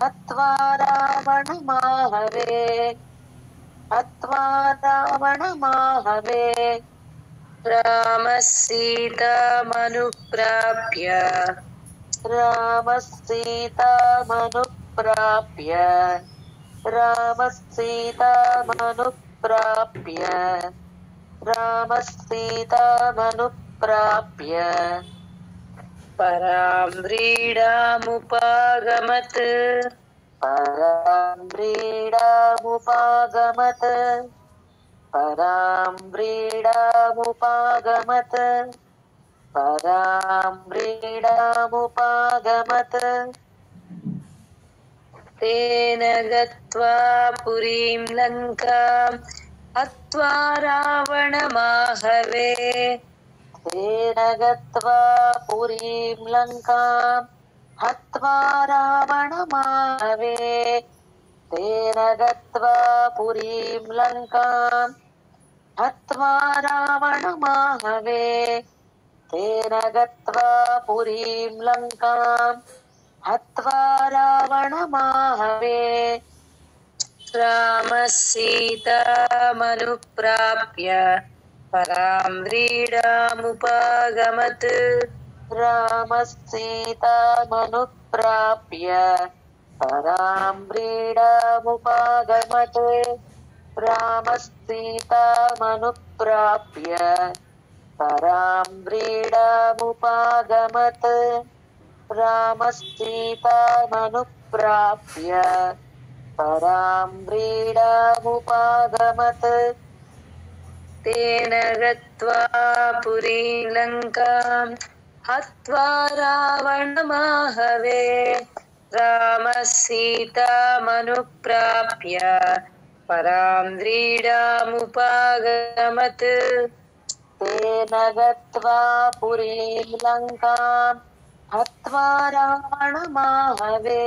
हत्वा रावणमाहवे हत्वा रावणमाहवे रामः सीतामनुप्राप्य रामः सीतामनुप्राप्य रामः सीतामनुप्राप्य रामः सीतामनुप्राप्य परां व्रीडामुपागमत् परां व्रीडामुपागमत् परां व्रीडामुपागमत् परां व्रीडामुपागमत् तेन गत्वा पुरीं लङ्कां हत्वा रावणमाहवे तेन गत्वा पुरीं लङ्कां हत्वा रावणमाहवे तेन गत्वा पुरीं लङ्कां हत्वा रावणमाहवे तेन गत्वा पुरीं लङ्कां हत्वा रावणमाहवे रामः सीतामनुप्राप्य परां व्रीडामुपागमत् रामः सीतामनुप्राप्य परां व्रीडामुपागमत् रामः सीतामनुप्राप्य परां व्रीडामुपागमत् रामः सीतामनुप्राप्य परां व्रीडामुपागमत् तेन गत्वा पुरीं लङ्कां हत्वा रावणमाहवे रामः सीतामनुप्राप्य परां व्रीडामुपागमत् तेन गत्वा पुरीं लङ्कां हत्वा रावणमाहवे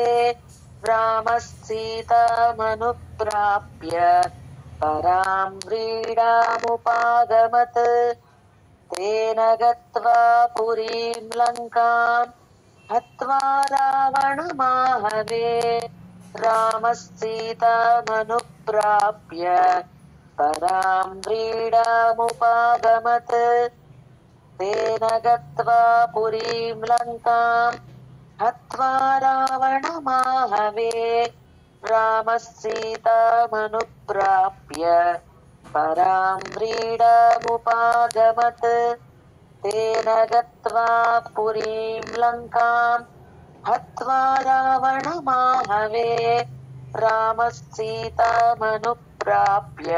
रामः सीतामनुप्राप्य परां व्रीडामुपागमत् तेन गत्वा पुरीं लङ्कां हत्वा रावणमाहवे रामः सीतामनुप्राप्य परां व्रीडामुपागमत् तेन गत्वा पुरीं लङ्कां हत्वा रावणमाहवे रामः सीतामनुप्राप्य परां व्रीडामुपागमत् तेन गत्वा पुरीं लङ्कां हत्वा रावणमाहवे रामः सीतामनुप्राप्य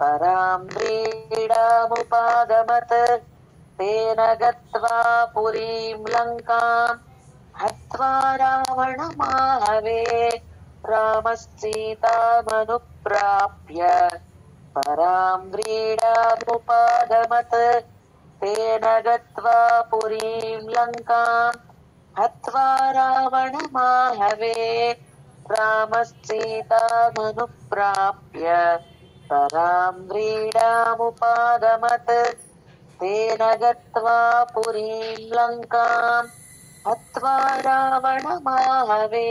परां व्रीडामुपागमत् तेन गत्वा पुरीं लङ्कां हत्वा रावणमाहवे रामः सीतामनुप्राप्य परां व्रीडामुपागमत् तेन गत्वा पुरीं लङ्कां हत्वा रावणमाहवे रामः सीतामनुप्राप्य परां व्रीडामुपागमत् तेन गत्वा पुरीं लङ्कां हत्वा रावणमाहवे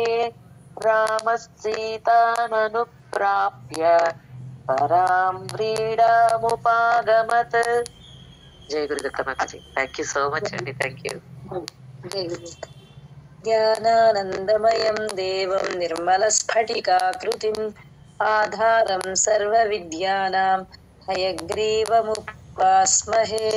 रामः सीतामनुप्राप्य परां व्रीडामुपागमत् जय गुरुदत्त माताजी थैंक यू सो मच अंडी थैंक यू जय गुरु ज्ञानानन्दमयं देवं निर्मलस्फटिकाकृतिम् आधारं सर्वविद्यानां हयग्रीवमुपास्महे।